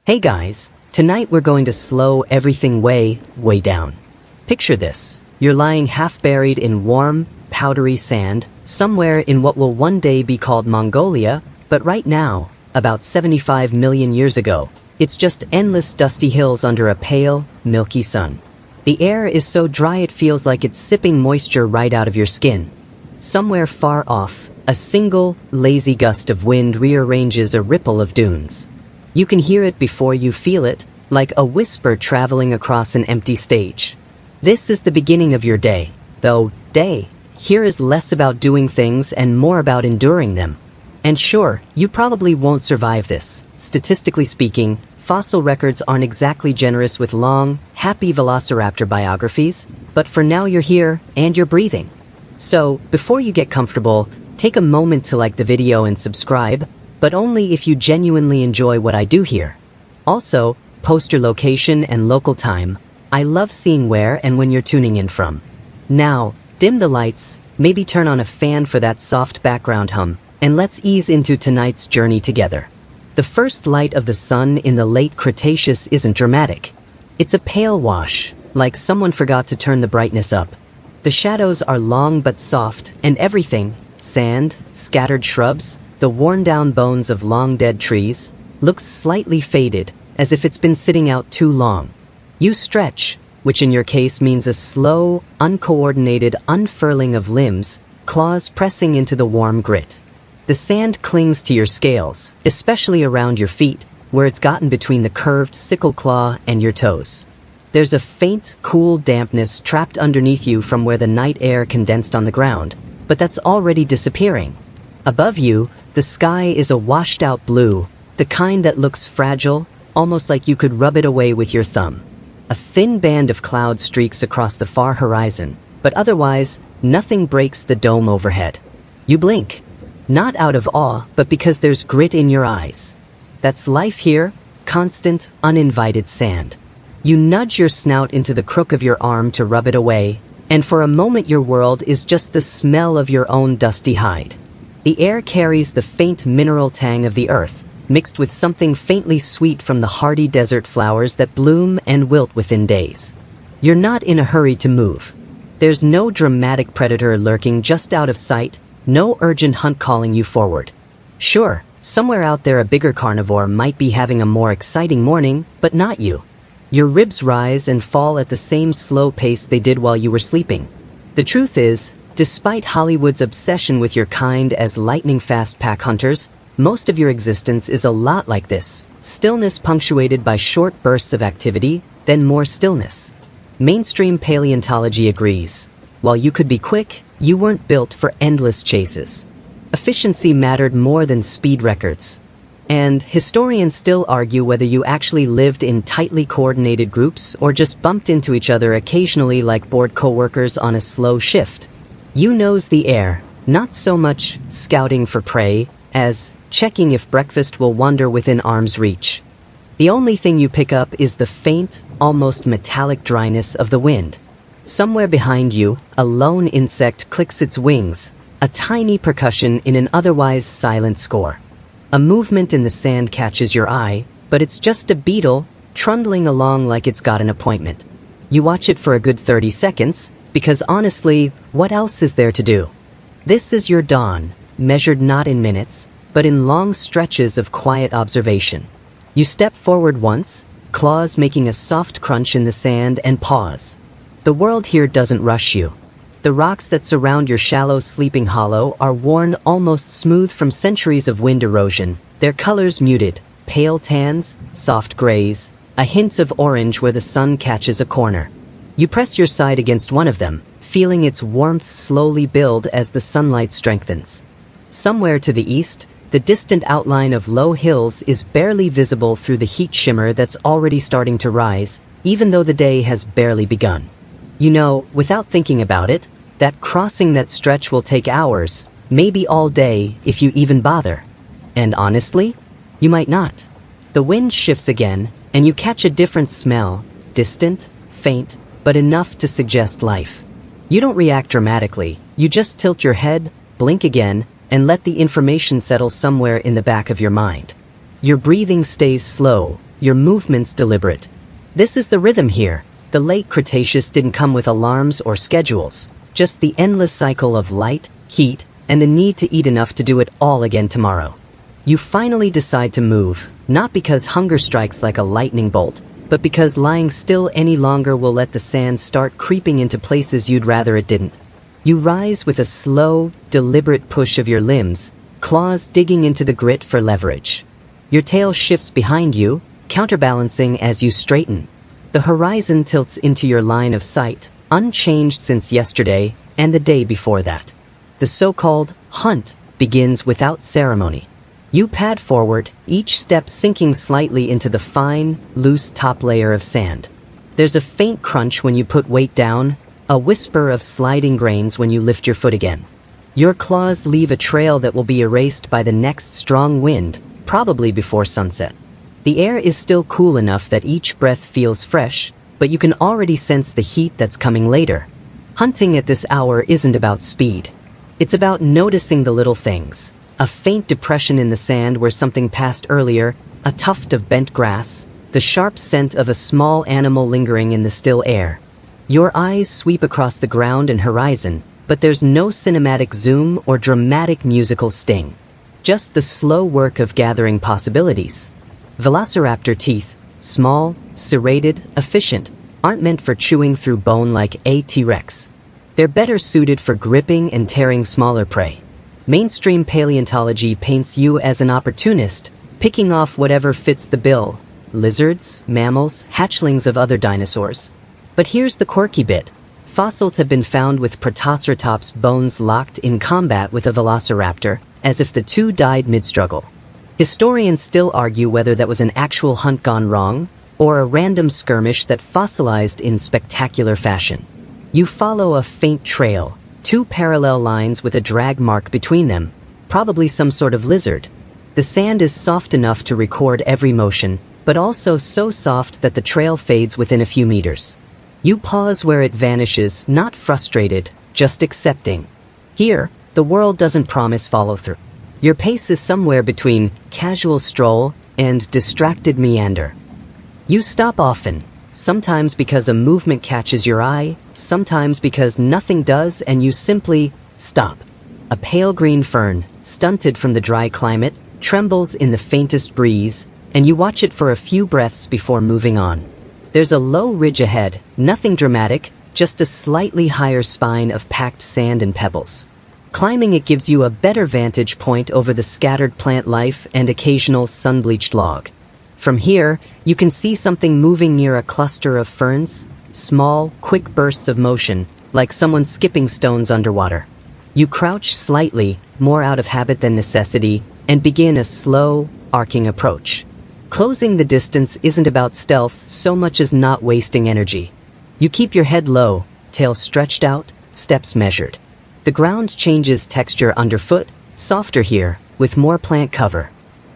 Hey guys, tonight we're going to slow everything way down. Picture this. You're lying half buried in warm, powdery sand, somewhere in what will one day be called Mongolia, but right now, about 75 million years ago, it's just endless dusty hills under a pale, milky sun. The air is so dry it feels like it's sipping moisture right out of your skin. Somewhere far off, a single, lazy gust of wind rearranges a ripple of dunes. You can hear it before you feel it, like a whisper traveling across an empty stage. This is the beginning of your day, though day here is less about doing things and more about enduring them. And sure, you probably won't survive this. Statistically speaking, fossil records aren't exactly generous with long, happy Velociraptor biographies, but for now you're here and you're breathing. So, before you get comfortable, take a moment to like the video and subscribe, but only if you genuinely enjoy what I do here. Also, post your location and local time. I love seeing where and when you're tuning in from. Now, dim the lights, maybe turn on a fan for that soft background hum, and let's ease into tonight's journey together. The first light of the sun in the late Cretaceous isn't dramatic. It's a pale wash, like someone forgot to turn the brightness up. The shadows are long but soft, and everything, sand, scattered shrubs, the worn-down bones of long-dead trees, looks slightly faded, as if it's been sitting out too long. You stretch, which in your case means a slow, uncoordinated unfurling of limbs, claws pressing into the warm grit. The sand clings to your scales, especially around your feet, where it's gotten between the curved sickle claw and your toes. There's a faint, cool dampness trapped underneath you from where the night air condensed on the ground, but that's already disappearing. Above you, the sky is a washed-out blue, the kind that looks fragile, almost like you could rub it away with your thumb. A thin band of cloud streaks across the far horizon, but otherwise, nothing breaks the dome overhead. You blink. Not out of awe, but because there's grit in your eyes. That's life here, constant, uninvited sand. You nudge your snout into the crook of your arm to rub it away, and for a moment your world is just the smell of your own dusty hide. The air carries the faint mineral tang of the earth, mixed with something faintly sweet from the hardy desert flowers that bloom and wilt within days. You're not in a hurry to move. There's no dramatic predator lurking just out of sight, no urgent hunt calling you forward. Sure, somewhere out there a bigger carnivore might be having a more exciting morning, but not you. Your ribs rise and fall at the same slow pace they did while you were sleeping. The truth is, despite Hollywood's obsession with your kind as lightning-fast pack hunters, most of your existence is a lot like this. Stillness punctuated by short bursts of activity, then more stillness. Mainstream paleontology agrees. While you could be quick, you weren't built for endless chases. Efficiency mattered more than speed records. And historians still argue whether you actually lived in tightly coordinated groups or just bumped into each other occasionally like bored coworkers on a slow shift. You nose the air, not so much scouting for prey as checking if breakfast will wander within arm's reach. The only thing you pick up is the faint, almost metallic dryness of the wind. Somewhere behind you, a lone insect clicks its wings, a tiny percussion in an otherwise silent score. A movement in the sand catches your eye, but it's just a beetle trundling along like it's got an appointment. You watch it for a good 30 seconds, because honestly, what else is there to do? This is your dawn, measured not in minutes, but in long stretches of quiet observation. You step forward once, claws making a soft crunch in the sand, and pause. The world here doesn't rush you. The rocks that surround your shallow sleeping hollow are worn almost smooth from centuries of wind erosion, their colors muted, pale tans, soft grays, a hint of orange where the sun catches a corner. You press your side against one of them, feeling its warmth slowly build as the sunlight strengthens. Somewhere to the east, the distant outline of low hills is barely visible through the heat shimmer that's already starting to rise, even though the day has barely begun. You know, without thinking about it, that crossing that stretch will take hours, maybe all day if you even bother. And honestly, you might not. The wind shifts again, and you catch a different smell, distant, faint, but enough to suggest life. You don't react dramatically, you just tilt your head, blink again, and let the information settle somewhere in the back of your mind. Your breathing stays slow, your movements deliberate. This is the rhythm here. The late Cretaceous didn't come with alarms or schedules, just the endless cycle of light, heat, and the need to eat enough to do it all again tomorrow. You finally decide to move, not because hunger strikes like a lightning bolt, but because lying still any longer will let the sand start creeping into places you'd rather it didn't. You rise with a slow, deliberate push of your limbs, claws digging into the grit for leverage. Your tail shifts behind you, counterbalancing as you straighten. The horizon tilts into your line of sight, unchanged since yesterday and the day before that. The so-called hunt begins without ceremony. You pad forward, each step sinking slightly into the fine, loose top layer of sand. There's a faint crunch when you put weight down, a whisper of sliding grains when you lift your foot again. Your claws leave a trail that will be erased by the next strong wind, probably before sunset. The air is still cool enough that each breath feels fresh, but you can already sense the heat that's coming later. Hunting at this hour isn't about speed. It's about noticing the little things. A faint depression in the sand where something passed earlier, a tuft of bent grass, the sharp scent of a small animal lingering in the still air. Your eyes sweep across the ground and horizon, but there's no cinematic zoom or dramatic musical sting. Just the slow work of gathering possibilities. Velociraptor teeth, small, serrated, efficient, aren't meant for chewing through bone like a T-Rex. They're better suited for gripping and tearing smaller prey. Mainstream paleontology paints you as an opportunist, picking off whatever fits the bill. Lizards, mammals, hatchlings of other dinosaurs. But here's the quirky bit. Fossils have been found with Protoceratops bones locked in combat with a velociraptor, as if the two died mid-struggle. Historians still argue whether that was an actual hunt gone wrong, or a random skirmish that fossilized in spectacular fashion. You follow a faint trail, two parallel lines with a drag mark between them, probably some sort of lizard. The sand is soft enough to record every motion, but also so soft that the trail fades within a few meters. You pause where it vanishes, not frustrated, just accepting. Here, the world doesn't promise follow-through. Your pace is somewhere between casual stroll and distracted meander. You stop often, sometimes because a movement catches your eye, sometimes because nothing does and you simply stop. A pale green fern, stunted from the dry climate, trembles in the faintest breeze, and you watch it for a few breaths before moving on. There's a low ridge ahead, nothing dramatic, just a slightly higher spine of packed sand and pebbles. Climbing it gives you a better vantage point over the scattered plant life and occasional sun-bleached log. From here, you can see something moving near a cluster of ferns, small, quick bursts of motion, like someone skipping stones underwater. You crouch slightly, more out of habit than necessity, and begin a slow, arcing approach. Closing the distance isn't about stealth so much as not wasting energy. You keep your head low, tail stretched out, steps measured. The ground changes texture underfoot, softer here, with more plant cover.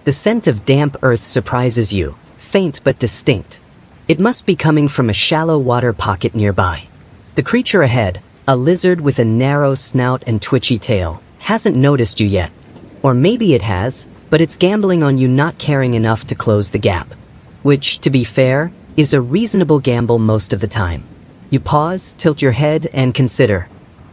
The scent of damp earth surprises you, faint but distinct. It must be coming from a shallow water pocket nearby. The creature ahead, a lizard with a narrow snout and twitchy tail, hasn't noticed you yet. Or maybe it has, but it's gambling on you not caring enough to close the gap. Which, to be fair, is a reasonable gamble most of the time. You pause, tilt your head, and consider.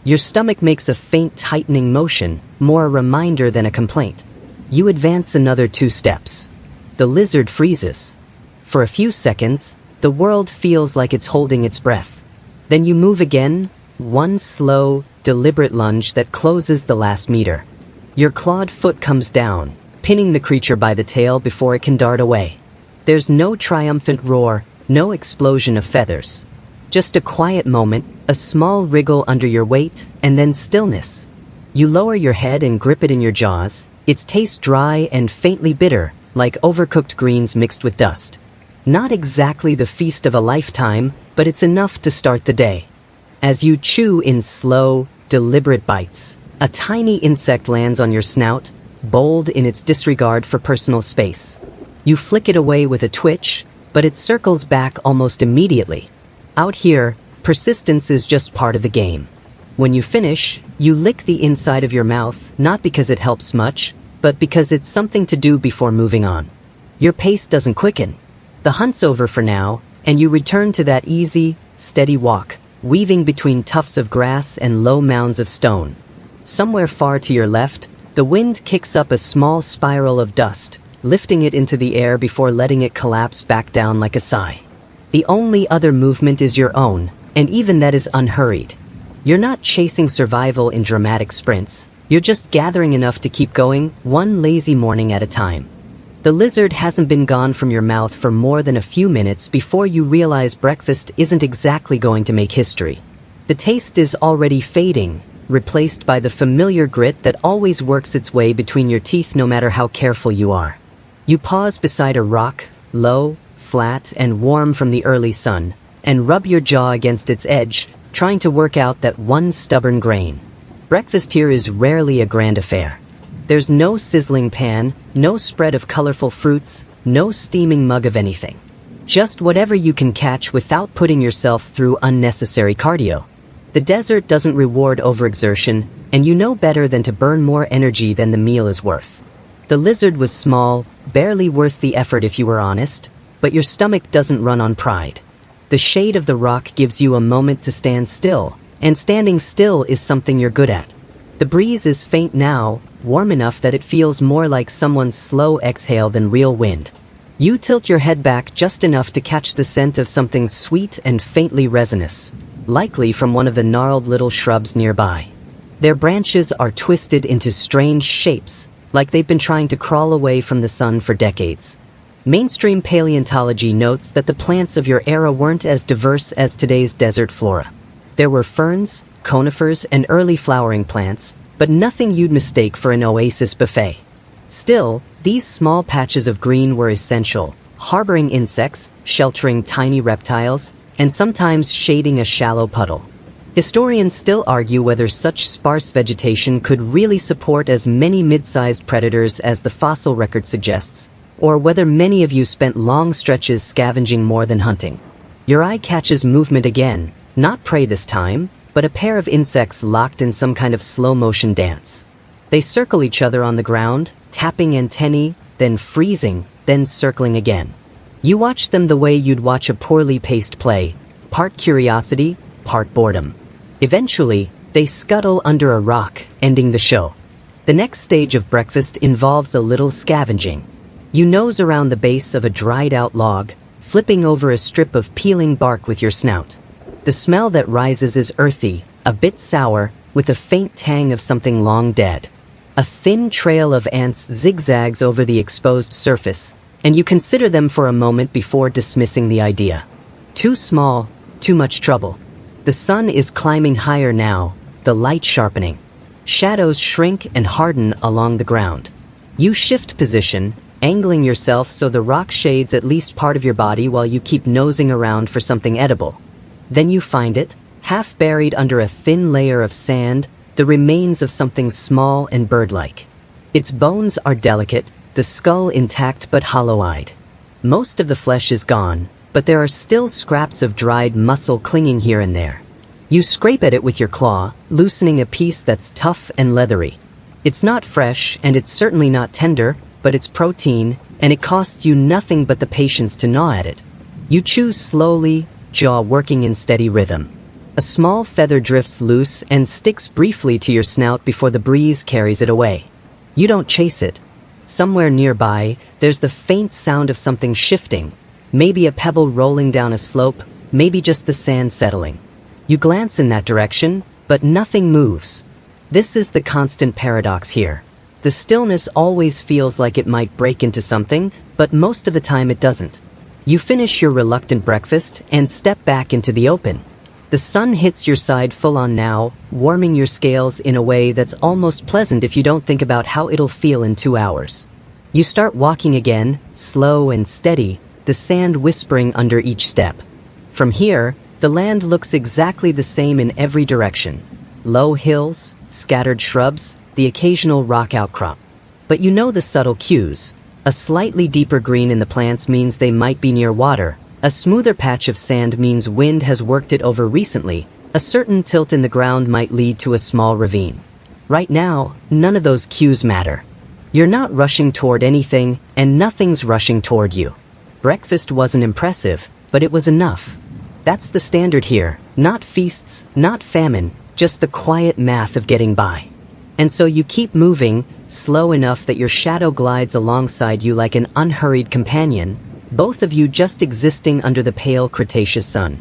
Your stomach makes a faint tightening motion, more a reminder than a complaint. You advance another 2 steps. The lizard freezes. For a few seconds, the world feels like it's holding its breath. Then you move again, one slow, deliberate lunge that closes the last meter. Your clawed foot comes down, pinning the creature by the tail before it can dart away. There's no triumphant roar, no explosion of feathers. Just a quiet moment, a small wriggle under your weight, and then stillness. You lower your head and grip it in your jaws, its taste dry and faintly bitter, like overcooked greens mixed with dust. Not exactly the feast of a lifetime, but it's enough to start the day. As you chew in slow, deliberate bites, a tiny insect lands on your snout, bold in its disregard for personal space. You flick it away with a twitch, but it circles back almost immediately. Out here, persistence is just part of the game. When you finish, you lick the inside of your mouth, not because it helps much, but because it's something to do before moving on. Your pace doesn't quicken. The hunt's over for now, and you return to that easy, steady walk, weaving between tufts of grass and low mounds of stone. Somewhere far to your left, the wind kicks up a small spiral of dust, lifting it into the air before letting it collapse back down like a sigh. The only other movement is your own, and even that is unhurried. You're not chasing survival in dramatic sprints, you're just gathering enough to keep going, one lazy morning at a time. The lizard hasn't been gone from your mouth for more than a few minutes before you realize breakfast isn't exactly going to make history. The taste is already fading, replaced by the familiar grit that always works its way between your teeth no matter how careful you are. You pause beside a rock, low, flat, and warm from the early sun, and rub your jaw against its edge, trying to work out that one stubborn grain. Breakfast here is rarely a grand affair. There's no sizzling pan, no spread of colorful fruits, no steaming mug of anything. Just whatever you can catch without putting yourself through unnecessary cardio. The desert doesn't reward overexertion, and you know better than to burn more energy than the meal is worth. The lizard was small, barely worth the effort if you were honest, but your stomach doesn't run on pride. The shade of the rock gives you a moment to stand still, and standing still is something you're good at. The breeze is faint now, warm enough that it feels more like someone's slow exhale than real wind. You tilt your head back just enough to catch the scent of something sweet and faintly resinous, likely from one of the gnarled little shrubs nearby. Their branches are twisted into strange shapes, like they've been trying to crawl away from the sun for decades. Mainstream paleontology notes that the plants of your era weren't as diverse as today's desert flora. There were ferns, conifers, and early flowering plants, but nothing you'd mistake for an oasis buffet. Still, these small patches of green were essential, harboring insects, sheltering tiny reptiles, and sometimes shading a shallow puddle. Historians still argue whether such sparse vegetation could really support as many mid-sized predators as the fossil record suggests, or whether many of you spent long stretches scavenging more than hunting. Your eye catches movement again, not prey this time, but a pair of insects locked in some kind of slow-motion dance. They circle each other on the ground, tapping antennae, then freezing, then circling again. You watch them the way you'd watch a poorly paced play, part curiosity, part boredom. Eventually, they scuttle under a rock, ending the show. The next stage of breakfast involves a little scavenging. You nose around the base of a dried-out log, flipping over a strip of peeling bark with your snout. The smell that rises is earthy, a bit sour, with a faint tang of something long dead. A thin trail of ants zigzags over the exposed surface, and you consider them for a moment before dismissing the idea. Too small, too much trouble. The sun is climbing higher now, the light sharpening. Shadows shrink and harden along the ground. You shift position, angling yourself so the rock shades at least part of your body while you keep nosing around for something edible. Then you find it, half buried under a thin layer of sand, the remains of something small and bird-like. Its bones are delicate, the skull intact but hollow-eyed. Most of the flesh is gone, but there are still scraps of dried muscle clinging here and there. You scrape at it with your claw, loosening a piece that's tough and leathery. It's not fresh, and it's certainly not tender, but it's protein, and it costs you nothing but the patience to gnaw at it. You chew slowly, jaw working in steady rhythm. A small feather drifts loose and sticks briefly to your snout before the breeze carries it away. You don't chase it. Somewhere nearby, there's the faint sound of something shifting, maybe a pebble rolling down a slope, maybe just the sand settling. You glance in that direction, but nothing moves. This is the constant paradox here. The stillness always feels like it might break into something, but most of the time it doesn't. You finish your reluctant breakfast and step back into the open. The sun hits your side full on now, warming your scales in a way that's almost pleasant if you don't think about how it'll feel in 2 hours. You start walking again, slow and steady, the sand whispering under each step. From here, the land looks exactly the same in every direction. Low hills, scattered shrubs, the occasional rock outcrop. But you know the subtle cues. A slightly deeper green in the plants means they might be near water. A smoother patch of sand means wind has worked it over recently. A certain tilt in the ground might lead to a small ravine. Right now, none of those cues matter. You're not rushing toward anything, and nothing's rushing toward you. Breakfast wasn't impressive, but it was enough. That's the standard here. Not feasts, not famine, just the quiet math of getting by. And so you keep moving, slow enough that your shadow glides alongside you like an unhurried companion, both of you just existing under the pale Cretaceous sun.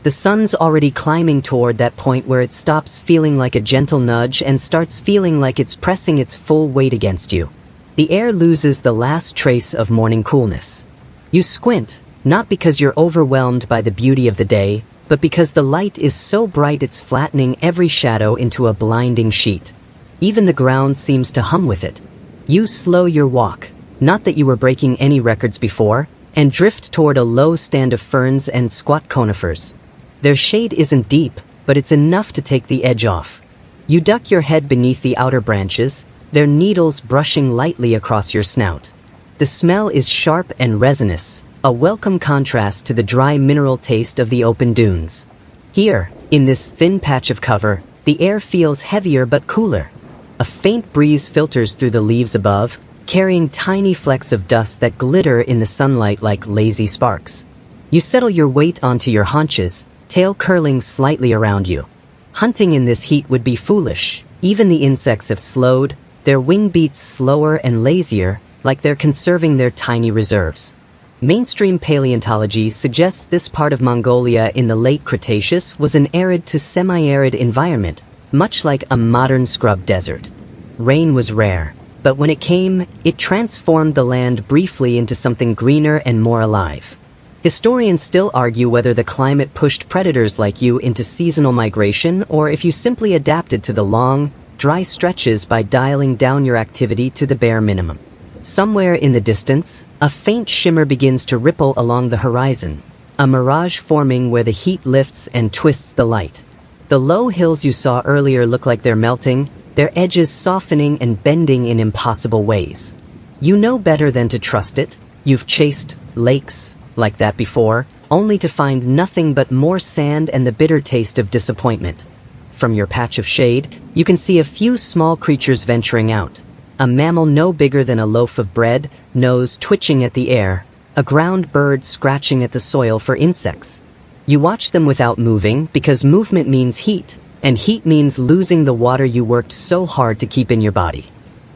The sun's already climbing toward that point where it stops feeling like a gentle nudge and starts feeling like it's pressing its full weight against you. The air loses the last trace of morning coolness. You squint, not because you're overwhelmed by the beauty of the day, but because the light is so bright it's flattening every shadow into a blinding sheet. Even the ground seems to hum with it. You slow your walk, not that you were breaking any records before, and drift toward a low stand of ferns and squat conifers. Their shade isn't deep, but it's enough to take the edge off. You duck your head beneath the outer branches, their needles brushing lightly across your snout. The smell is sharp and resinous, a welcome contrast to the dry mineral taste of the open dunes. Here, in this thin patch of cover, the air feels heavier but cooler. A faint breeze filters through the leaves above, carrying tiny flecks of dust that glitter in the sunlight like lazy sparks. You settle your weight onto your haunches, tail curling slightly around you. Hunting in this heat would be foolish. Even the insects have slowed, their wing beats slower and lazier, like they're conserving their tiny reserves. Mainstream paleontology suggests this part of Mongolia in the late Cretaceous was an arid to semi-arid environment, much like a modern scrub desert. Rain was rare, but when it came, it transformed the land briefly into something greener and more alive. Historians still argue whether the climate pushed predators like you into seasonal migration or if you simply adapted to the long, dry stretches by dialing down your activity to the bare minimum. Somewhere in the distance, a faint shimmer begins to ripple along the horizon, a mirage forming where the heat lifts and twists the light. The low hills you saw earlier look like they're melting, their edges softening and bending in impossible ways. You know better than to trust it. You've chased lakes like that before, only to find nothing but more sand and the bitter taste of disappointment. From your patch of shade, you can see a few small creatures venturing out. A mammal no bigger than a loaf of bread, nose twitching at the air, a ground bird scratching at the soil for insects. You watch them without moving because movement means heat, and heat means losing the water you worked so hard to keep in your body.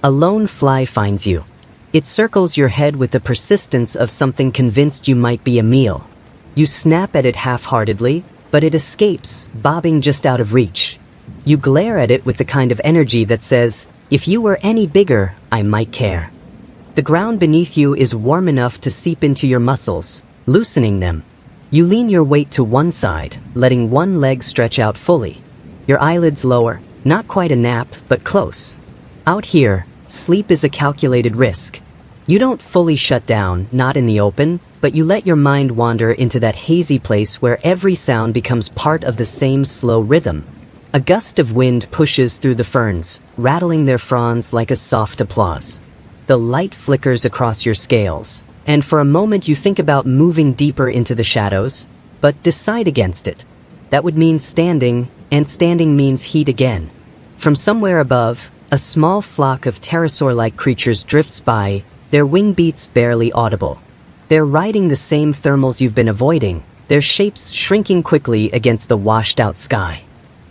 A lone fly finds you. It circles your head with the persistence of something convinced you might be a meal. You snap at it half-heartedly, but it escapes, bobbing just out of reach. You glare at it with the kind of energy that says, "If you were any bigger, I might care." The ground beneath you is warm enough to seep into your muscles, loosening them. You lean your weight to one side, letting one leg stretch out fully. Your eyelids lower, not quite a nap, but close. Out here, sleep is a calculated risk. You don't fully shut down, not in the open, but you let your mind wander into that hazy place where every sound becomes part of the same slow rhythm. A gust of wind pushes through the ferns, rattling their fronds like a soft applause. The light flickers across your scales, and for a moment you think about moving deeper into the shadows, but decide against it. That would mean standing, and standing means heat again. From somewhere above, a small flock of pterosaur-like creatures drifts by, their wing beats barely audible. They're riding the same thermals you've been avoiding, their shapes shrinking quickly against the washed-out sky.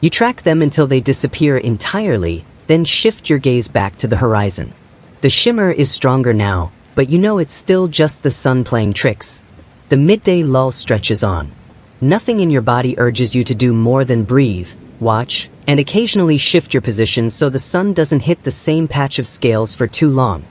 You track them until they disappear entirely, then shift your gaze back to the horizon. The shimmer is stronger now, but you know it's still just the sun playing tricks. The midday lull stretches on. Nothing in your body urges you to do more than breathe, watch, and occasionally shift your position so the sun doesn't hit the same patch of scales for too long.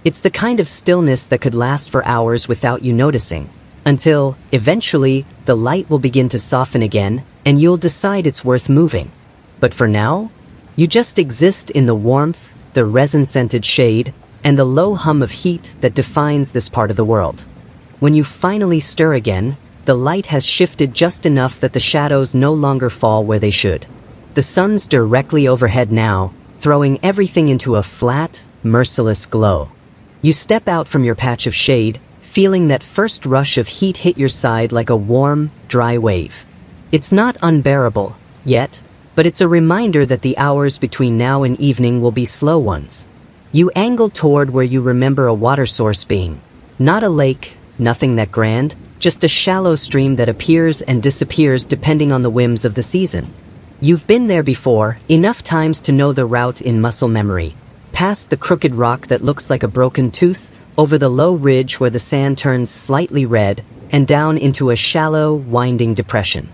It's the kind of stillness that could last for hours without you noticing, until, eventually, the light will begin to soften again, and you'll decide it's worth moving. But for now, you just exist in the warmth, the resin-scented shade, and the low hum of heat that defines this part of the world. When you finally stir again, the light has shifted just enough that the shadows no longer fall where they should. The sun's directly overhead now, throwing everything into a flat, merciless glow. You step out from your patch of shade, feeling that first rush of heat hit your side like a warm, dry wave. It's not unbearable, yet, but it's a reminder that the hours between now and evening will be slow ones. You angle toward where you remember a water source being. Not a lake, Nothing that grand, just a shallow stream that appears and disappears depending on the whims of the season. You've been there before, enough times to know the route in muscle memory. Past the crooked rock that looks like a broken tooth, over the low ridge where the sand turns slightly red, and down into a shallow, winding depression.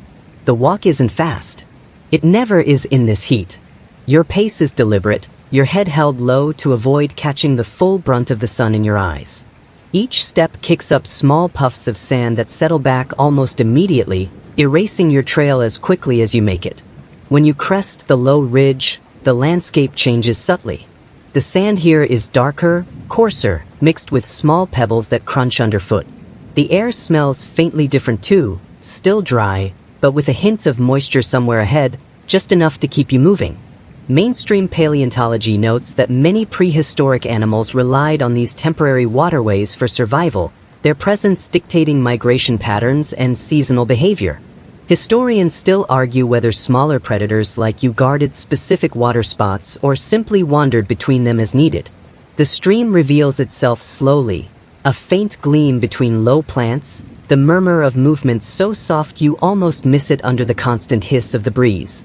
The walk isn't fast. It never is in this heat. Your pace is deliberate, your head held low to avoid catching the full brunt of the sun in your eyes. Each step kicks up small puffs of sand that settle back almost immediately, erasing your trail as quickly as you make it. When you crest the low ridge, the landscape changes subtly. The sand here is darker, coarser, mixed with small pebbles that crunch underfoot. The air smells faintly different too, still dry, but with a hint of moisture somewhere ahead, just enough to keep you moving. Mainstream paleontology notes that many prehistoric animals relied on these temporary waterways for survival, their presence dictating migration patterns and seasonal behavior. Historians still argue whether smaller predators like you guarded specific water spots or simply wandered between them as needed. The stream reveals itself slowly, a faint gleam between low plants, the murmur of movement so soft you almost miss it under the constant hiss of the breeze.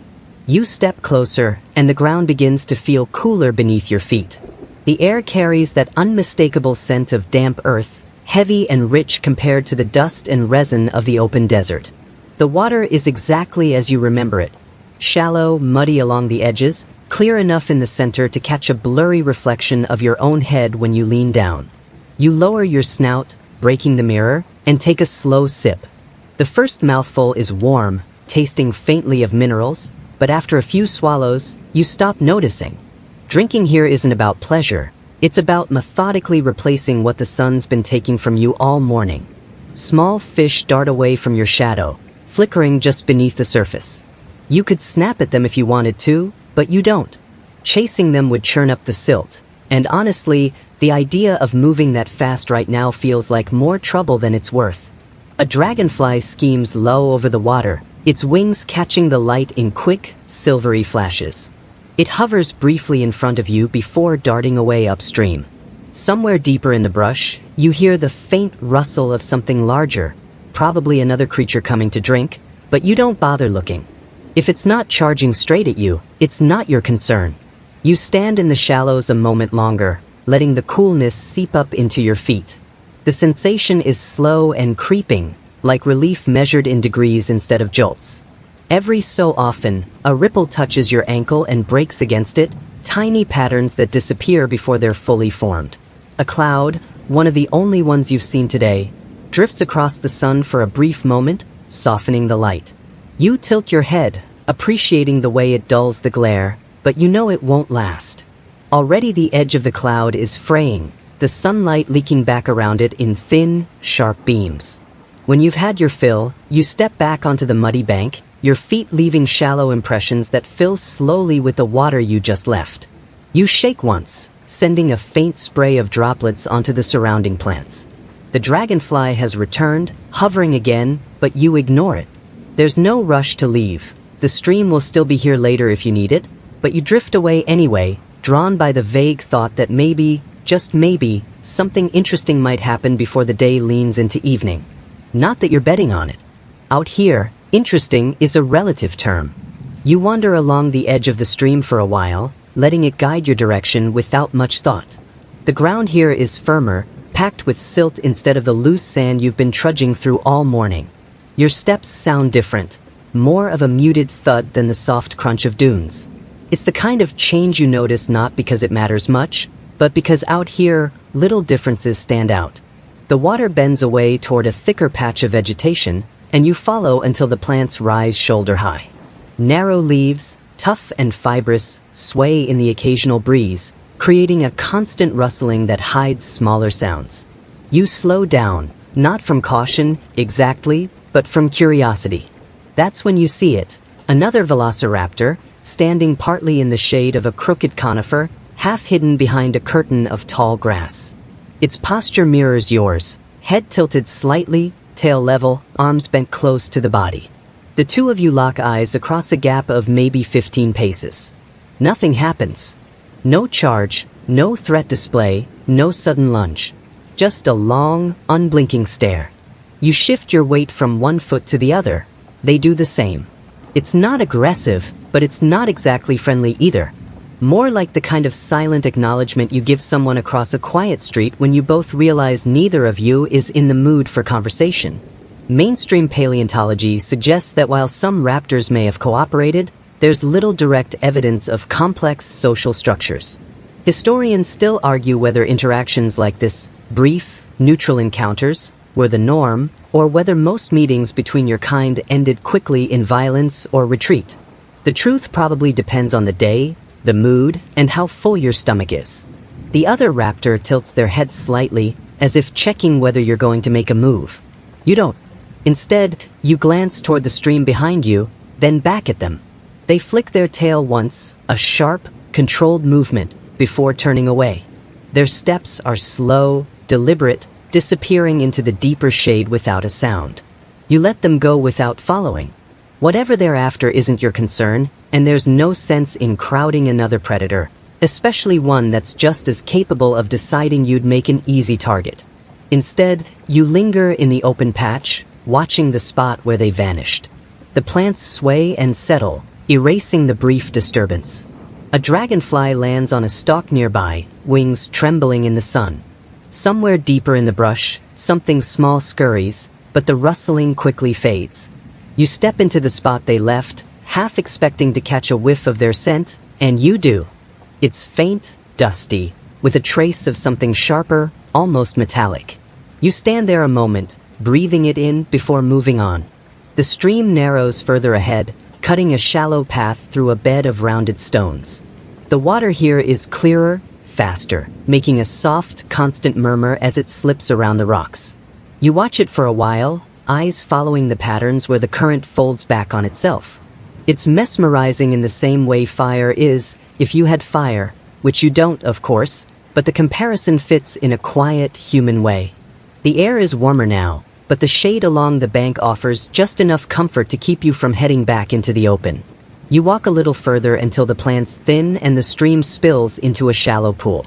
You step closer, and the ground begins to feel cooler beneath your feet. The air carries that unmistakable scent of damp earth, heavy and rich compared to the dust and resin of the open desert. The water is exactly as you remember it. Shallow, muddy along the edges, clear enough in the center to catch a blurry reflection of your own head when you lean down. You lower your snout, breaking the mirror, and take a slow sip. The first mouthful is warm, tasting faintly of minerals, but after a few swallows, you stop noticing. Drinking here isn't about pleasure, it's about methodically replacing what the sun's been taking from you all morning. Small fish dart away from your shadow, flickering just beneath the surface. You could snap at them if you wanted to, but you don't. Chasing them would churn up the silt, and honestly, the idea of moving that fast right now feels like more trouble than it's worth. A dragonfly schemes low over the water, its wings catching the light in quick, silvery flashes. It hovers briefly in front of you before darting away upstream. Somewhere deeper in the brush, you hear the faint rustle of something larger, probably another creature coming to drink, but you don't bother looking. If it's not charging straight at you, it's not your concern. You stand in the shallows a moment longer, letting the coolness seep up into your feet. The sensation is slow and creeping, like relief measured in degrees instead of jolts. Every so often, a ripple touches your ankle and breaks against it, tiny patterns that disappear before they're fully formed. A cloud, one of the only ones you've seen today, drifts across the sun for a brief moment, softening the light. You tilt your head, appreciating the way it dulls the glare, but you know it won't last. Already the edge of the cloud is fraying, the sunlight leaking back around it in thin, sharp beams. When you've had your fill, you step back onto the muddy bank, your feet leaving shallow impressions that fill slowly with the water you just left. You shake once, sending a faint spray of droplets onto the surrounding plants. The dragonfly has returned, hovering again, but you ignore it. There's no rush to leave. The stream will still be here later if you need it, but you drift away anyway, drawn by the vague thought that maybe, just maybe, something interesting might happen before the day leans into evening. Not that you're betting on it. Out here, interesting is a relative term. You wander along the edge of the stream for a while, letting it guide your direction without much thought. The ground here is firmer, packed with silt instead of the loose sand you've been trudging through all morning. Your steps sound different, more of a muted thud than the soft crunch of dunes. It's the kind of change you notice not because it matters much, but because out here, little differences stand out. The water bends away toward a thicker patch of vegetation, and you follow until the plants rise shoulder-high. Narrow leaves, tough and fibrous, sway in the occasional breeze, creating a constant rustling that hides smaller sounds. You slow down, not from caution, exactly, but from curiosity. That's when you see it, another velociraptor, standing partly in the shade of a crooked conifer, half hidden behind a curtain of tall grass. Its posture mirrors yours, head tilted slightly, tail level, arms bent close to the body. The two of you lock eyes across a gap of maybe 15 paces. Nothing happens. No charge, no threat display, no sudden lunge. just a long, unblinking stare. You shift your weight from one foot to the other. They do the same. It's not aggressive, but it's not exactly friendly either. More like the kind of silent acknowledgement you give someone across a quiet street when you both realize neither of you is in the mood for conversation. Mainstream paleontology suggests that while some raptors may have cooperated, there's little direct evidence of complex social structures. Historians still argue whether interactions like this, brief, neutral encounters, were the norm, or whether most meetings between your kind ended quickly in violence or retreat. The truth probably depends on the day, the mood, and how full your stomach is. The other raptor tilts their head slightly, as if checking whether you're going to make a move. You don't. Instead, you glance toward the stream behind you, then back at them. They flick their tail once, a sharp, controlled movement, before turning away. Their steps are slow, deliberate, disappearing into the deeper shade without a sound. You let them go without following. Whatever they're after isn't your concern, and there's no sense in crowding another predator, especially one that's just as capable of deciding you'd make an easy target. Instead, you linger in the open patch, watching the spot where they vanished. The plants sway and settle, erasing the brief disturbance. A dragonfly lands on a stalk nearby, wings trembling in the sun. Somewhere deeper in the brush, something small scurries, but the rustling quickly fades. You step into the spot they left, half expecting to catch a whiff of their scent, and you do. It's faint, dusty, with a trace of something sharper, almost metallic. You stand there a moment, breathing it in before moving on. The stream narrows further ahead, cutting a shallow path through a bed of rounded stones. The water here is clearer, faster, making a soft, constant murmur as it slips around the rocks. You watch it for a while, eyes following the patterns where the current folds back on itself. It's mesmerizing in the same way fire is, if you had fire, which you don't, of course, but the comparison fits in a quiet, human way. The air is warmer now, but the shade along the bank offers just enough comfort to keep you from heading back into the open. You walk a little further until the plants thin and the stream spills into a shallow pool.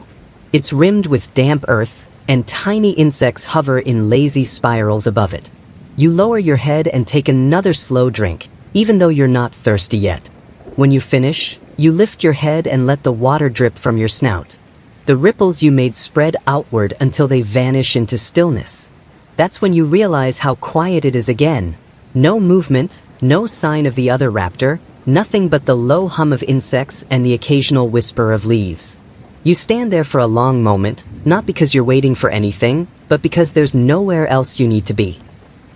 It's rimmed with damp earth, and tiny insects hover in lazy spirals above it. You lower your head and take another slow drink, even though you're not thirsty yet. When you finish, you lift your head and let the water drip from your snout. The ripples you made spread outward until they vanish into stillness. That's when you realize how quiet it is again. No movement, no sign of the other raptor, nothing but the low hum of insects and the occasional whisper of leaves. You stand there for a long moment, not because you're waiting for anything, but because there's nowhere else you need to be.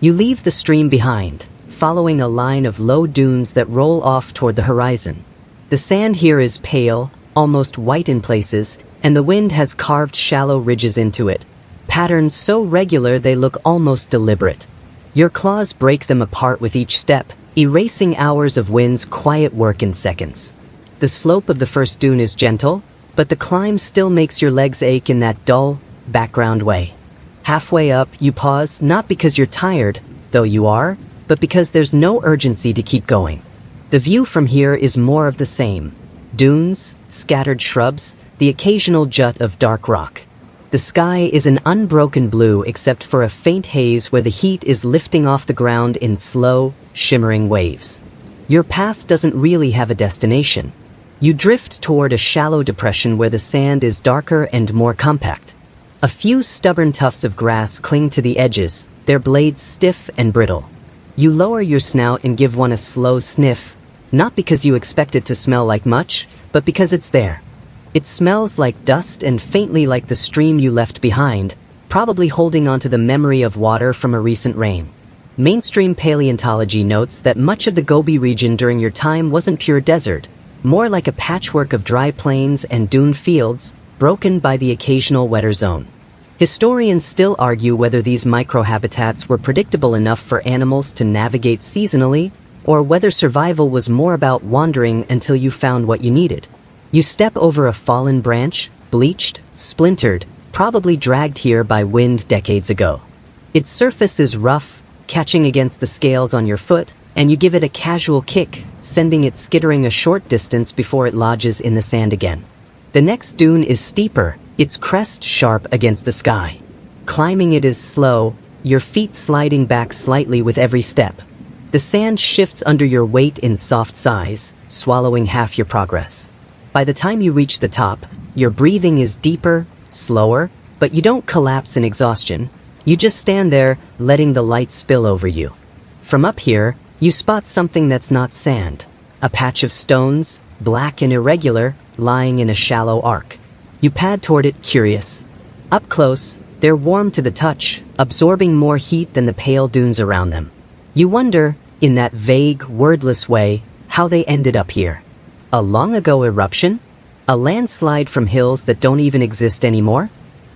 You leave the stream behind, following a line of low dunes that roll off toward the horizon. The sand here is pale, almost white in places, and the wind has carved shallow ridges into it, patterns so regular they look almost deliberate. Your claws break them apart with each step, erasing hours of wind's quiet work in seconds. The slope of the first dune is gentle, but the climb still makes your legs ache in that dull, background way. Halfway up, you pause, not because you're tired, though you are, but because there's no urgency to keep going. The view from here is more of the same. Dunes, scattered shrubs, the occasional jut of dark rock. The sky is an unbroken blue except for a faint haze where the heat is lifting off the ground in slow, shimmering waves. Your path doesn't really have a destination. You drift toward a shallow depression where the sand is darker and more compact. A few stubborn tufts of grass cling to the edges, their blades stiff and brittle. You lower your snout and give one a slow sniff, not because you expect it to smell like much, but because it's there. It smells like dust and faintly like the stream you left behind, probably holding onto the memory of water from a recent rain. Mainstream paleontology notes that much of the Gobi region during your time wasn't pure desert, more like a patchwork of dry plains and dune fields, broken by the occasional wetter zone. Historians still argue whether these microhabitats were predictable enough for animals to navigate seasonally, or whether survival was more about wandering until you found what you needed. You step over a fallen branch, bleached, splintered, probably dragged here by wind decades ago. Its surface is rough, catching against the scales on your foot, and you give it a casual kick, sending it skittering a short distance before it lodges in the sand again. The next dune is steeper, its crest sharp against the sky. Climbing it is slow, your feet sliding back slightly with every step. The sand shifts under your weight in soft sighs, swallowing half your progress. By the time you reach the top, your breathing is deeper, slower, but you don't collapse in exhaustion. You just stand there, letting the light spill over you. From up here, you spot something that's not sand. A patch of stones, black and irregular, lying in a shallow arc. You pad toward it, curious. Up close, they're warm to the touch, absorbing more heat than the pale dunes around them. You wonder, in that vague, wordless way, how they ended up here. A long-ago eruption? A landslide from hills that don't even exist anymore?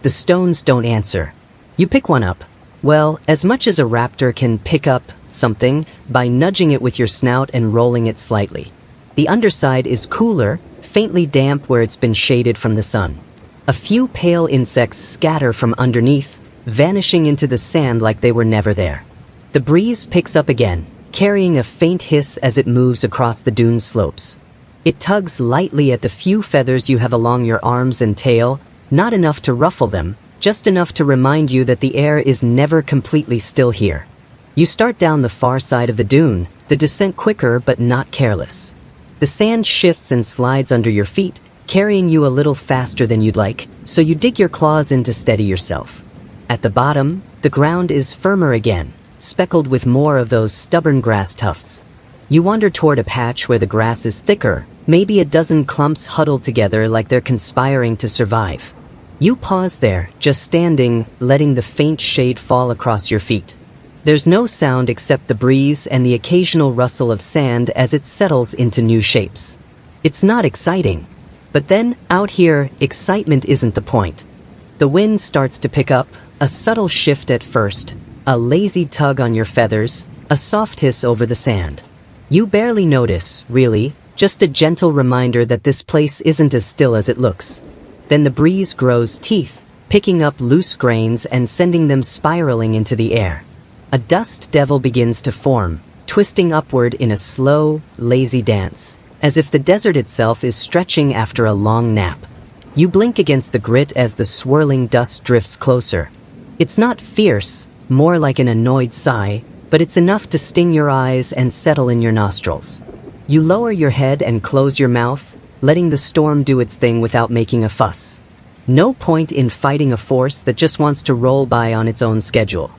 The stones don't answer. You pick one up. Well, as much as a raptor can pick up something by nudging it with your snout and rolling it slightly. The underside is cooler, faintly damp where it's been shaded from the sun. A few pale insects scatter from underneath, vanishing into the sand like they were never there. The breeze picks up again, carrying a faint hiss as it moves across the dune slopes. It tugs lightly at the few feathers you have along your arms and tail, not enough to ruffle them, just enough to remind you that the air is never completely still here. You start down the far side of the dune, the descent quicker but not careless. The sand shifts and slides under your feet, carrying you a little faster than you'd like, so you dig your claws in to steady yourself. At the bottom, the ground is firmer again, speckled with more of those stubborn grass tufts. You wander toward a patch where the grass is thicker, maybe a dozen clumps huddled together like they're conspiring to survive. You pause there, just standing, letting the faint shade fall across your feet. There's no sound except the breeze and the occasional rustle of sand as it settles into new shapes. It's not exciting. But then, out here, excitement isn't the point. The wind starts to pick up, a subtle shift at first, a lazy tug on your feathers, a soft hiss over the sand. You barely notice, really, just a gentle reminder that this place isn't as still as it looks. Then the breeze grows teeth, picking up loose grains and sending them spiraling into the air. A dust devil begins to form, twisting upward in a slow, lazy dance, as if the desert itself is stretching after a long nap. You blink against the grit as the swirling dust drifts closer. It's not fierce, more like an annoyed sigh, but it's enough to sting your eyes and settle in your nostrils. You lower your head and close your mouth, letting the storm do its thing without making a fuss. No point in fighting a force that just wants to roll by on its own schedule.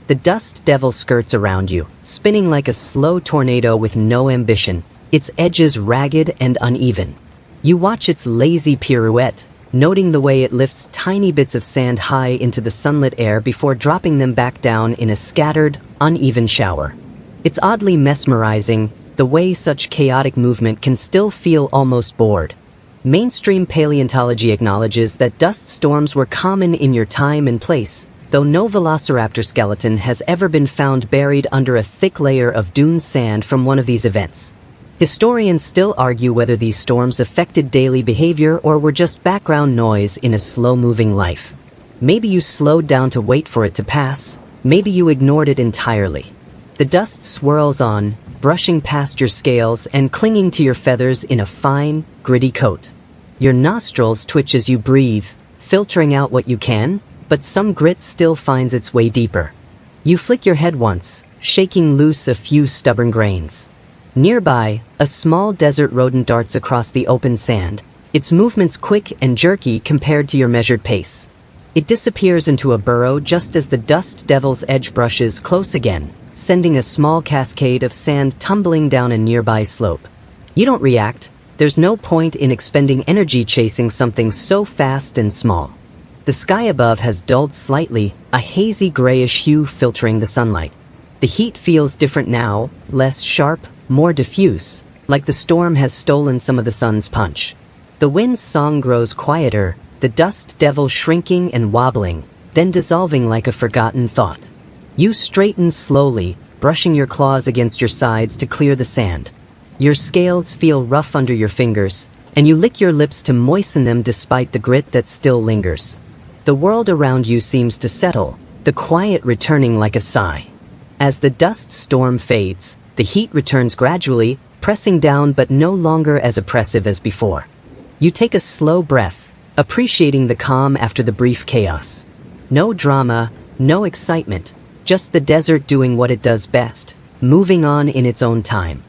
The dust devil skirts around you, spinning like a slow tornado with no ambition, its edges ragged and uneven. You watch its lazy pirouette, noting the way it lifts tiny bits of sand high into the sunlit air before dropping them back down in a scattered, uneven shower. It's oddly mesmerizing, the way such chaotic movement can still feel almost bored. Mainstream paleontology acknowledges that dust storms were common in your time and place, though no velociraptor skeleton has ever been found buried under a thick layer of dune sand from one of these events. Historians still argue whether these storms affected daily behavior or were just background noise in a slow-moving life. Maybe you slowed down to wait for it to pass, maybe you ignored it entirely. The dust swirls on, brushing past your scales and clinging to your feathers in a fine, gritty coat. Your nostrils twitch as you breathe, filtering out what you can, but some grit still finds its way deeper. You flick your head once, shaking loose a few stubborn grains. Nearby, a small desert rodent darts across the open sand, its movements quick and jerky compared to your measured pace. It disappears into a burrow just as the dust devil's edge brushes close again, sending a small cascade of sand tumbling down a nearby slope. You don't react. There's no point in expending energy chasing something so fast and small. The sky above has dulled slightly, a hazy grayish hue filtering the sunlight. The heat feels different now, less sharp, more diffuse, like the storm has stolen some of the sun's punch. The wind's song grows quieter, the dust devil shrinking and wobbling, then dissolving like a forgotten thought. You straighten slowly, brushing your claws against your sides to clear the sand. Your scales feel rough under your fingers, and you lick your lips to moisten them despite the grit that still lingers. The world around you seems to settle, the quiet returning like a sigh. As the dust storm fades, the heat returns gradually, pressing down but no longer as oppressive as before. You take a slow breath, appreciating the calm after the brief chaos. No drama, no excitement, just the desert doing what it does best, moving on in its own time.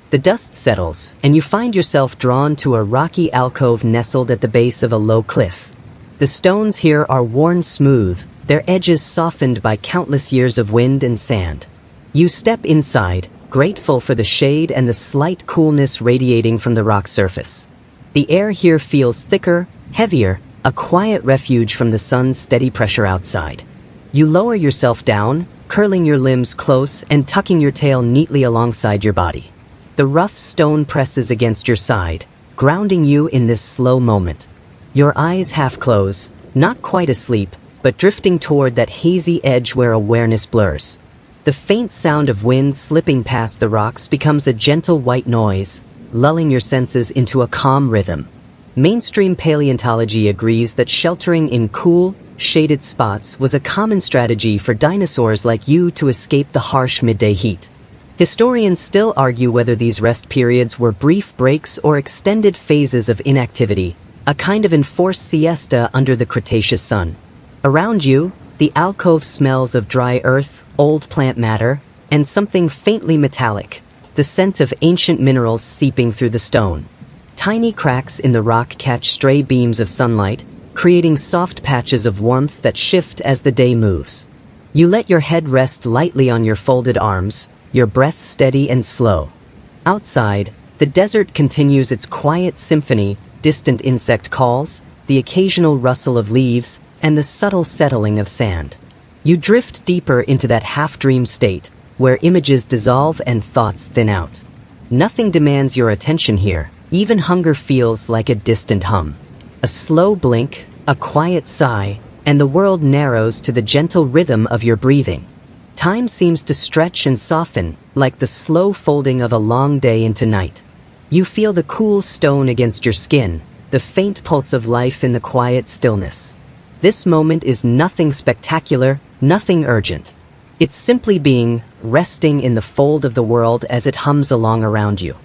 The dust settles, and you find yourself drawn to a rocky alcove nestled at the base of a low cliff. The stones here are worn smooth, their edges softened by countless years of wind and sand. You step inside, grateful for the shade and the slight coolness radiating from the rock surface. The air here feels thicker, heavier, a quiet refuge from the sun's steady pressure outside. You lower yourself down, curling your limbs close and tucking your tail neatly alongside your body. The rough stone presses against your side, grounding you in this slow moment. Your eyes half close, not quite asleep, but drifting toward that hazy edge where awareness blurs. The faint sound of wind slipping past the rocks becomes a gentle white noise, lulling your senses into a calm rhythm. Mainstream paleontology agrees that sheltering in cool, shaded spots was a common strategy for dinosaurs like you to escape the harsh midday heat. Historians still argue whether these rest periods were brief breaks or extended phases of inactivity, a kind of enforced siesta under the Cretaceous sun. Around you, the alcove smells of dry earth, old plant matter, and something faintly metallic, the scent of ancient minerals seeping through the stone. Tiny cracks in the rock catch stray beams of sunlight, creating soft patches of warmth that shift as the day moves. You let your head rest lightly on your folded arms, your breath steady and slow. Outside, the desert continues its quiet symphony, distant insect calls, the occasional rustle of leaves, and the subtle settling of sand. You drift deeper into that half-dream state, where images dissolve and thoughts thin out. Nothing demands your attention here, even hunger feels like a distant hum. A slow blink, a quiet sigh, and the world narrows to the gentle rhythm of your breathing. Time seems to stretch and soften, like the slow folding of a long day into night. You feel the cool stone against your skin, the faint pulse of life in the quiet stillness. This moment is nothing spectacular, nothing urgent. It's simply being, resting in the fold of the world as it hums along around you.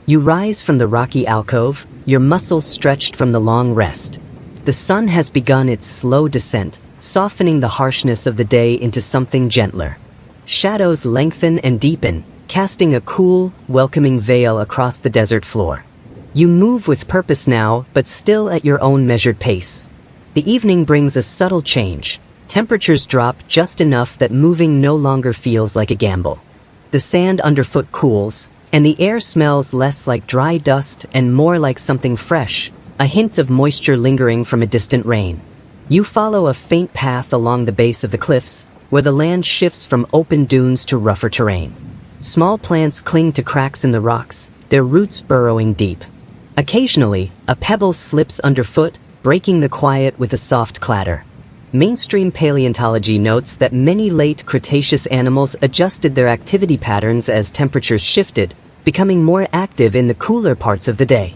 You rise from the rocky alcove, your muscles stretched from the long rest. The sun has begun its slow descent, softening the harshness of the day into something gentler. Shadows lengthen and deepen, casting a cool, welcoming veil across the desert floor. You move with purpose now, but still at your own measured pace. The evening brings a subtle change. Temperatures drop just enough that moving no longer feels like a gamble. The sand underfoot cools, and the air smells less like dry dust and more like something fresh, a hint of moisture lingering from a distant rain. You follow a faint path along the base of the cliffs, where the land shifts from open dunes to rougher terrain. Small plants cling to cracks in the rocks, their roots burrowing deep. Occasionally, a pebble slips underfoot, breaking the quiet with a soft clatter. Mainstream paleontology notes that many late Cretaceous animals adjusted their activity patterns as temperatures shifted, becoming more active in the cooler parts of the day.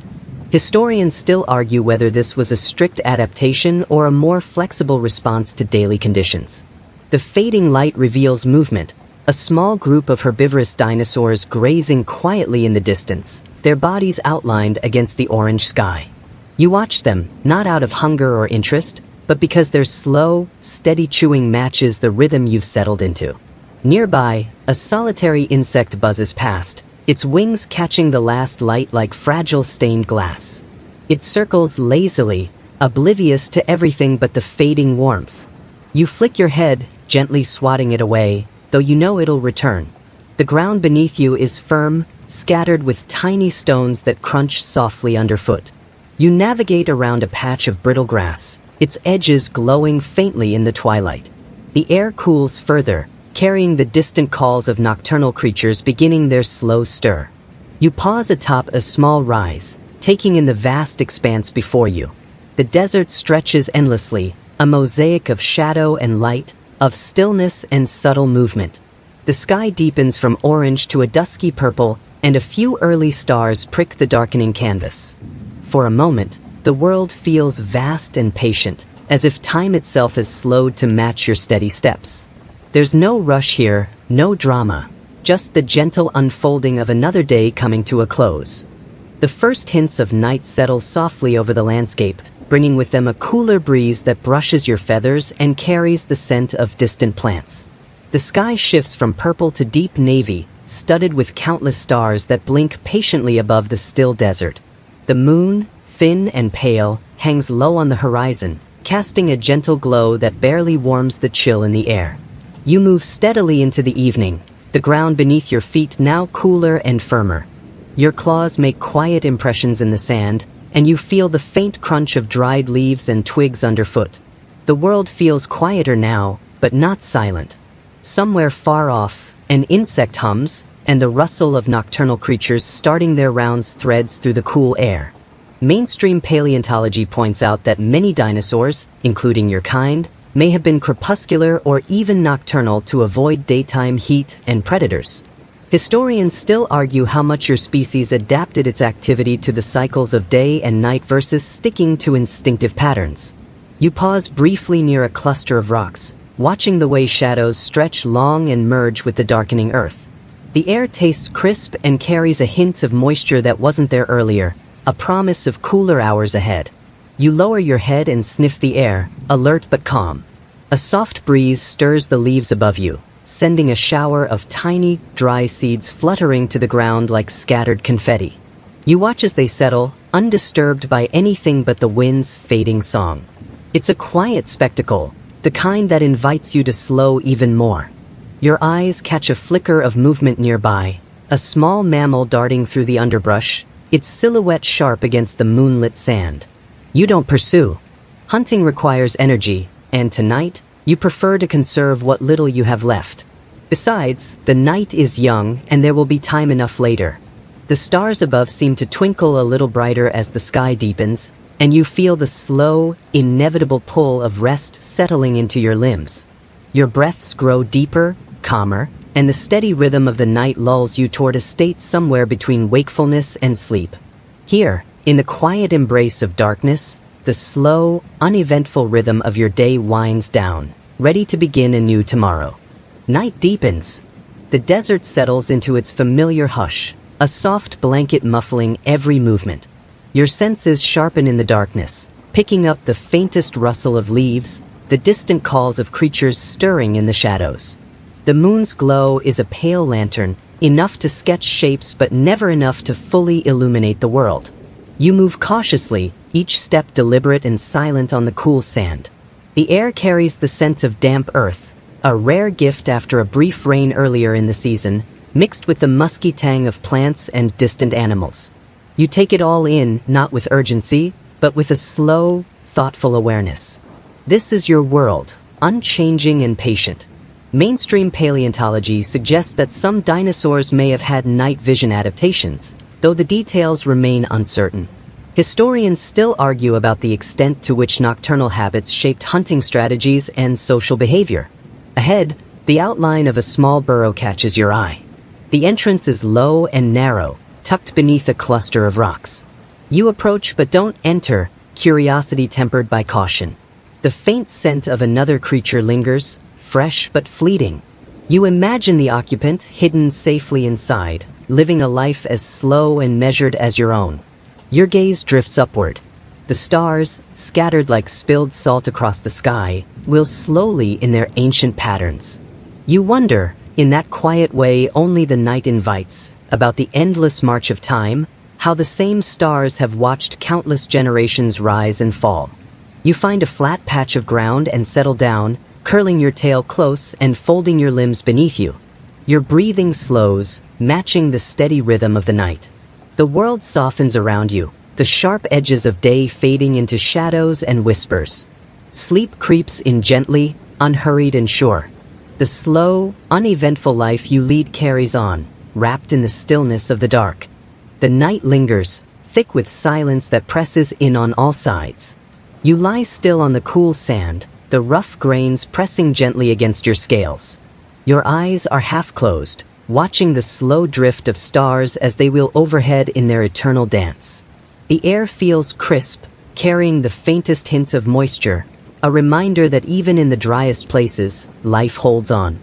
Historians still argue whether this was a strict adaptation or a more flexible response to daily conditions. The fading light reveals movement, a small group of herbivorous dinosaurs grazing quietly in the distance, their bodies outlined against the orange sky. You watch them, not out of hunger or interest, but because their slow, steady chewing matches the rhythm you've settled into. Nearby, a solitary insect buzzes past, its wings catching the last light like fragile stained glass. It circles lazily, oblivious to everything but the fading warmth. You flick your head, gently swatting it away, though you know it'll return. The ground beneath you is firm, scattered with tiny stones that crunch softly underfoot. You navigate around a patch of brittle grass, its edges glowing faintly in the twilight. The air cools further, carrying the distant calls of nocturnal creatures beginning their slow stir. You pause atop a small rise, taking in the vast expanse before you. The desert stretches endlessly, a mosaic of shadow and light, of stillness and subtle movement. The sky deepens from orange to a dusky purple, and a few early stars prick the darkening canvas. For a moment, the world feels vast and patient, as if time itself has slowed to match your steady steps. There's no rush here, no drama, just the gentle unfolding of another day coming to a close. The first hints of night settle softly over the landscape, bringing with them a cooler breeze that brushes your feathers and carries the scent of distant plants. The sky shifts from purple to deep navy, studded with countless stars that blink patiently above the still desert. The moon, thin and pale, hangs low on the horizon, casting a gentle glow that barely warms the chill in the air. You move steadily into the evening, the ground beneath your feet now cooler and firmer. Your claws make quiet impressions in the sand, and you feel the faint crunch of dried leaves and twigs underfoot. The world feels quieter now, but not silent. Somewhere far off, an insect hums, and the rustle of nocturnal creatures starting their rounds threads through the cool air. Mainstream paleontology points out that many dinosaurs, including your kind, may have been crepuscular or even nocturnal to avoid daytime heat and predators. Historians still argue how much your species adapted its activity to the cycles of day and night versus sticking to instinctive patterns. You pause briefly near a cluster of rocks, watching the way shadows stretch long and merge with the darkening earth. The air tastes crisp and carries a hint of moisture that wasn't there earlier, a promise of cooler hours ahead. You lower your head and sniff the air, alert but calm. A soft breeze stirs the leaves above you, sending a shower of tiny, dry seeds fluttering to the ground like scattered confetti. You watch as they settle, undisturbed by anything but the wind's fading song. It's a quiet spectacle, the kind that invites you to slow even more. Your eyes catch a flicker of movement nearby, a small mammal darting through the underbrush, its silhouette sharp against the moonlit sand. You don't pursue. Hunting requires energy, and tonight, you prefer to conserve what little you have left. Besides, the night is young, and there will be time enough later. The stars above seem to twinkle a little brighter as the sky deepens, and you feel the slow, inevitable pull of rest settling into your limbs. Your breaths grow deeper, calmer, and the steady rhythm of the night lulls you toward a state somewhere between wakefulness and sleep. Here, in the quiet embrace of darkness, the slow, uneventful rhythm of your day winds down, ready to begin anew tomorrow. Night deepens. The desert settles into its familiar hush, a soft blanket muffling every movement. Your senses sharpen in the darkness, picking up the faintest rustle of leaves, the distant calls of creatures stirring in the shadows. The moon's glow is a pale lantern, enough to sketch shapes but never enough to fully illuminate the world. You move cautiously, each step deliberate and silent on the cool sand. The air carries the scent of damp earth, a rare gift after a brief rain earlier in the season, mixed with the musky tang of plants and distant animals. You take it all in, not with urgency, but with a slow, thoughtful awareness. This is your world, unchanging and patient. Mainstream paleontology suggests that some dinosaurs may have had night vision adaptations, though the details remain uncertain. Historians still argue about the extent to which nocturnal habits shaped hunting strategies and social behavior. Ahead, the outline of a small burrow catches your eye. The entrance is low and narrow, tucked beneath a cluster of rocks. You approach but don't enter, curiosity tempered by caution. The faint scent of another creature lingers, fresh but fleeting. You imagine the occupant hidden safely inside, living a life as slow and measured as your own. Your gaze drifts upward. The stars, scattered like spilled salt across the sky, wheel slowly in their ancient patterns. You wonder, in that quiet way only the night invites, about the endless march of time, how the same stars have watched countless generations rise and fall. You find a flat patch of ground and settle down, curling your tail close and folding your limbs beneath you. Your breathing slows, matching the steady rhythm of the night. The world softens around you, the sharp edges of day fading into shadows and whispers. Sleep creeps in gently, unhurried and sure. The slow, uneventful life you lead carries on, wrapped in the stillness of the dark. The night lingers, thick with silence that presses in on all sides. You lie still on the cool sand, the rough grains pressing gently against your scales. Your eyes are half closed, watching the slow drift of stars as they wheel overhead in their eternal dance. The air feels crisp, carrying the faintest hint of moisture, a reminder that even in the driest places, life holds on.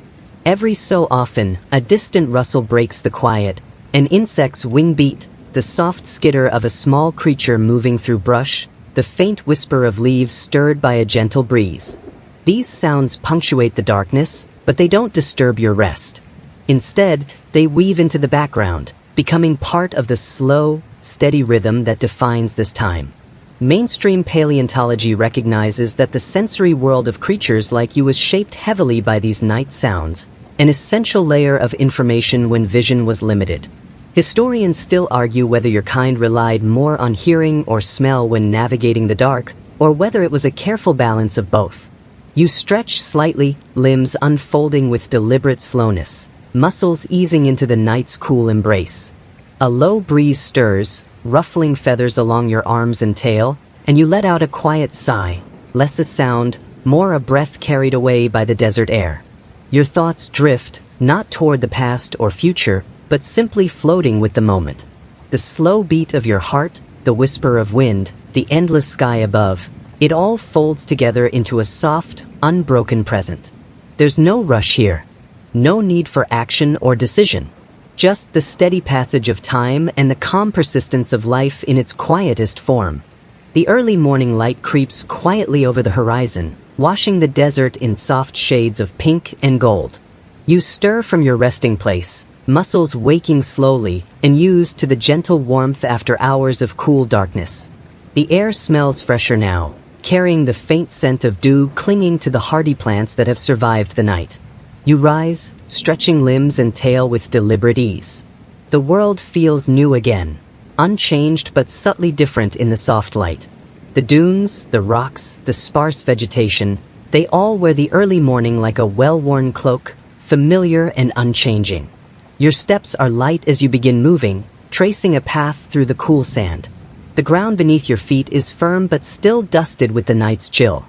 Every so often, a distant rustle breaks the quiet, an insect's wing beat, the soft skitter of a small creature moving through brush, the the faint whisper of leaves stirred by a gentle breeze. These sounds punctuate the darkness, but they don't disturb your rest. Instead, they weave into the background, becoming part of the slow, steady rhythm that defines this time. Mainstream paleontology recognizes that the sensory world of creatures like you was shaped heavily by these night sounds, an essential layer of information when vision was limited. Historians still argue whether your kind relied more on hearing or smell when navigating the dark, or whether it was a careful balance of both. You stretch slightly, limbs unfolding with deliberate slowness, muscles easing into the night's cool embrace. A low breeze stirs, ruffling feathers along your arms and tail, and you let out a quiet sigh, less a sound, more a breath carried away by the desert air. Your thoughts drift, not toward the past or future, but simply floating with the moment. The slow beat of your heart, the whisper of wind, the endless sky above, it all folds together into a soft, unbroken present. There's no rush here. No need for action or decision. Just the steady passage of time and the calm persistence of life in its quietest form. The early morning light creeps quietly over the horizon, washing the desert in soft shades of pink and gold. You stir from your resting place, muscles waking slowly and used to the gentle warmth after hours of cool darkness. The air smells fresher now, carrying the faint scent of dew clinging to the hardy plants that have survived the night. You rise, stretching limbs and tail with deliberate ease. The world feels new again, unchanged but subtly different in the soft light. The dunes, the rocks, the sparse vegetation, they all wear the early morning like a well-worn cloak, familiar and unchanging. Your steps are light as you begin moving, tracing a path through the cool sand. The ground beneath your feet is firm but still dusted with the night's chill.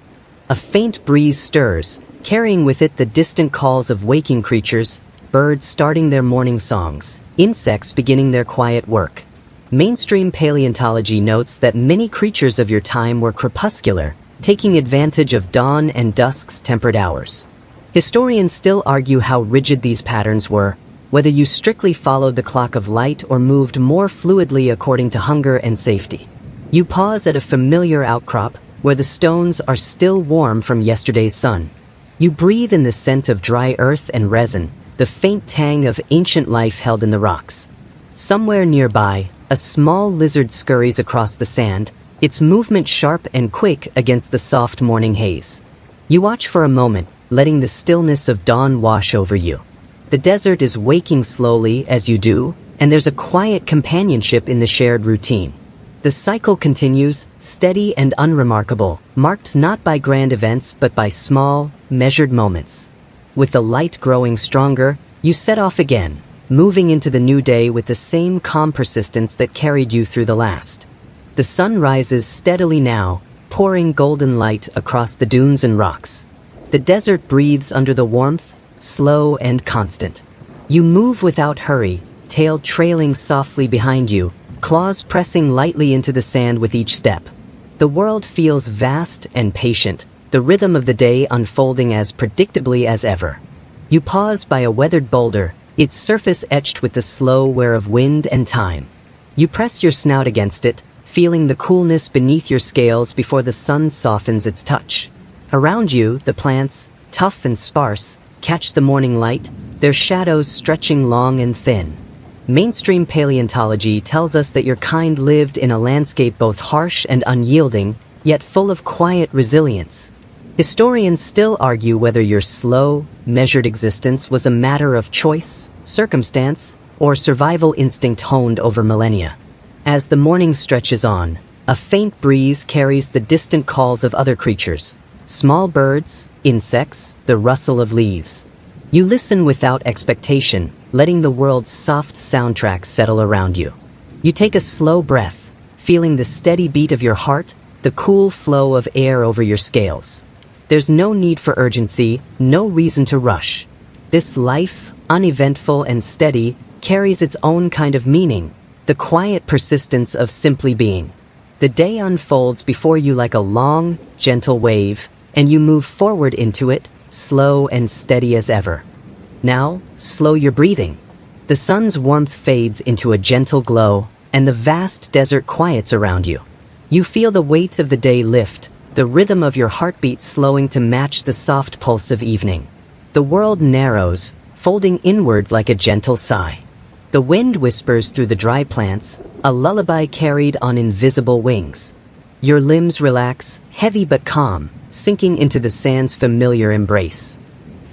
A faint breeze stirs, carrying with it the distant calls of waking creatures, birds starting their morning songs, insects beginning their quiet work. Mainstream paleontology notes that many creatures of your time were crepuscular, taking advantage of dawn and dusk's tempered hours. Historians still argue how rigid these patterns were, whether you strictly followed the clock of light or moved more fluidly according to hunger and safety. You pause at a familiar outcrop where the stones are still warm from yesterday's sun. You breathe in the scent of dry earth and resin, the faint tang of ancient life held in the rocks. Somewhere nearby, a small lizard scurries across the sand, its movement sharp and quick against the soft morning haze. You watch for a moment, letting the stillness of dawn wash over you. The desert is waking slowly as you do, and there's a quiet companionship in the shared routine. The cycle continues, steady and unremarkable, marked not by grand events but by small, measured moments. With the light growing stronger, you set off again, moving into the new day with the same calm persistence that carried you through the last. The sun rises steadily now, pouring golden light across the dunes and rocks. The desert breathes under the warmth, slow and constant. You move without hurry, tail trailing softly behind you, claws pressing lightly into the sand with each step. The world feels vast and patient, the rhythm of the day unfolding as predictably as ever. You pause by a weathered boulder, its surface etched with the slow wear of wind and time. You press your snout against it, feeling the coolness beneath your scales before the sun softens its touch. Around you, the plants, tough and sparse, catch the morning light, their shadows stretching long and thin. Mainstream paleontology tells us that your kind lived in a landscape both harsh and unyielding, yet full of quiet resilience. Historians still argue whether your slow, measured existence was a matter of choice, circumstance, or survival instinct honed over millennia. As the morning stretches on, a faint breeze carries the distant calls of other creatures, small birds, insects, the rustle of leaves. You listen without expectation, letting the world's soft soundtrack settle around you. You take a slow breath, feeling the steady beat of your heart, the cool flow of air over your scales. There's no need for urgency, no reason to rush. This life, uneventful and steady, carries its own kind of meaning, the quiet persistence of simply being. The day unfolds before you like a long, gentle wave, and you move forward into it, slow and steady as ever. Now, slow your breathing. The sun's warmth fades into a gentle glow, and the vast desert quiets around you. You feel the weight of the day lift, the rhythm of your heartbeat slowing to match the soft pulse of evening. The world narrows, folding inward like a gentle sigh. The wind whispers through the dry plants, a lullaby carried on invisible wings. Your limbs relax, heavy but calm, sinking into the sand's familiar embrace.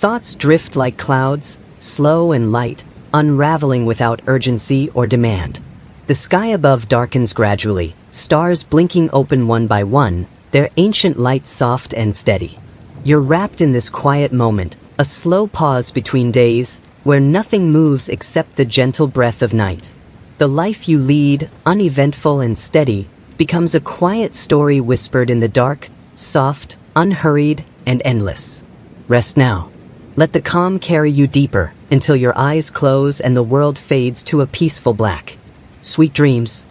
Thoughts drift like clouds, slow and light, unraveling without urgency or demand. The sky above darkens gradually, stars blinking open one by one, their ancient light soft and steady. You're wrapped in this quiet moment, a slow pause between days, where nothing moves except the gentle breath of night. The life you lead, uneventful and steady, becomes a quiet story whispered in the dark, soft, unhurried, and endless. Rest now. Let the calm carry you deeper, until your eyes close and the world fades to a peaceful black. Sweet dreams.